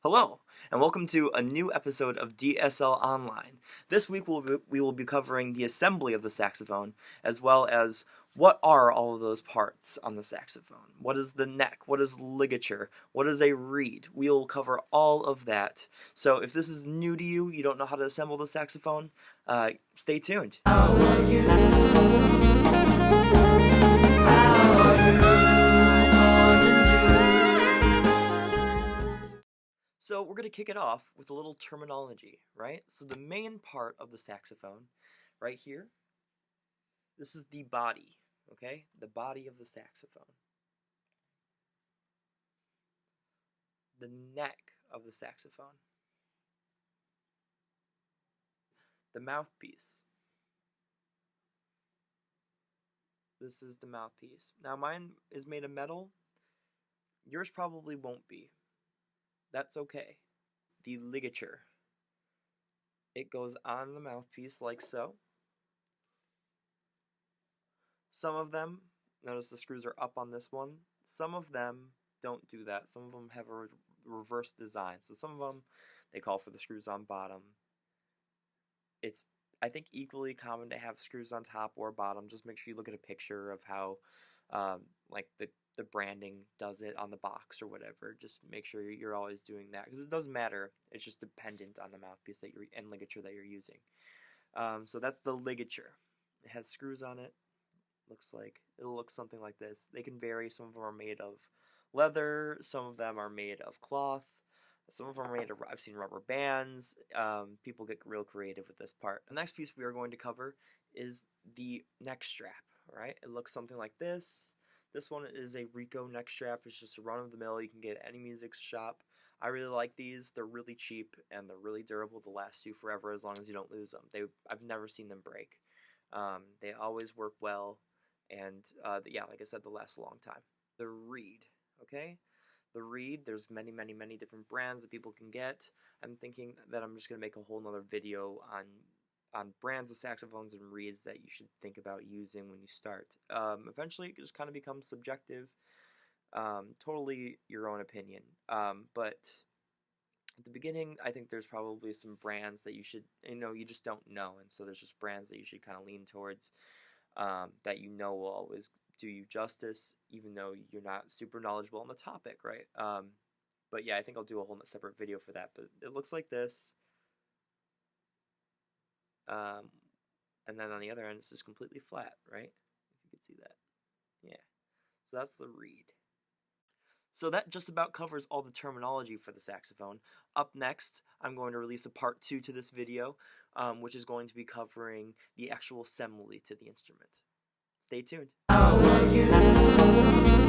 Hello, and welcome to a new episode of DSL Online. This week we will be covering the assembly of the saxophone, as well as what are all of those parts on the saxophone. What is the neck? What is ligature? What is a reed? We will cover all of that. So if this is new to you, you don't know how to assemble the saxophone, stay tuned. How are you? How are you? So we're going to kick it off with a little terminology, right? So the main part of the saxophone, right here, this is the body, okay? The body of the saxophone. The neck of the saxophone. The mouthpiece. This is the mouthpiece. Now mine is made of metal. Yours probably won't be. That's okay. The ligature. It goes on the mouthpiece like so. Some of them, notice the screws are up on this one. Some of them don't do that. Some of them have a reverse design. So some of them, they call for the screws on bottom. It's, I think, equally common to have screws on top or bottom. Just make sure you look at a picture of how, like the branding does it on the box or whatever. Just make sure you're always doing that, because it doesn't matter. It's just dependent on the mouthpiece that and ligature that you're using. So that's the ligature. It has screws on it. Looks like it'll look something like this. They can vary. Some of them are made of leather. Some of them are made of cloth. Some of them are made of, I've seen rubber bands. People get real creative with this part. The next piece we are going to cover is the neck strap. Right? It looks something like this. This one is a Rico neck strap. It's just a run-of-the-mill. You can get at any music shop. I really like these. They're really cheap and they're really durable to last you forever as long as you don't lose them. I've never seen them break. They always work well, and yeah, like I said, they'll last a long time. The reed, okay? The reed, there's many different brands that people can get. I'm thinking that I'm just going to make a whole nother video on brands of saxophones and reeds that you should think about using when you start. Eventually, it just kind of becomes subjective, totally your own opinion. But at the beginning, I think there's probably some brands that you should, you just don't know, and so there's just brands that you should kind of lean towards, that will always do you justice, even though you're not super knowledgeable on the topic, right? But yeah, I think I'll do a whole separate video for that. But it looks like this. And then on the other end, it's just completely flat, right? If you can see that. Yeah. So that's the reed. So that just about covers all the terminology for the saxophone. Up next, I'm going to release a part 2 to this video, which is going to be covering the actual assembly to the instrument. Stay tuned. How are you?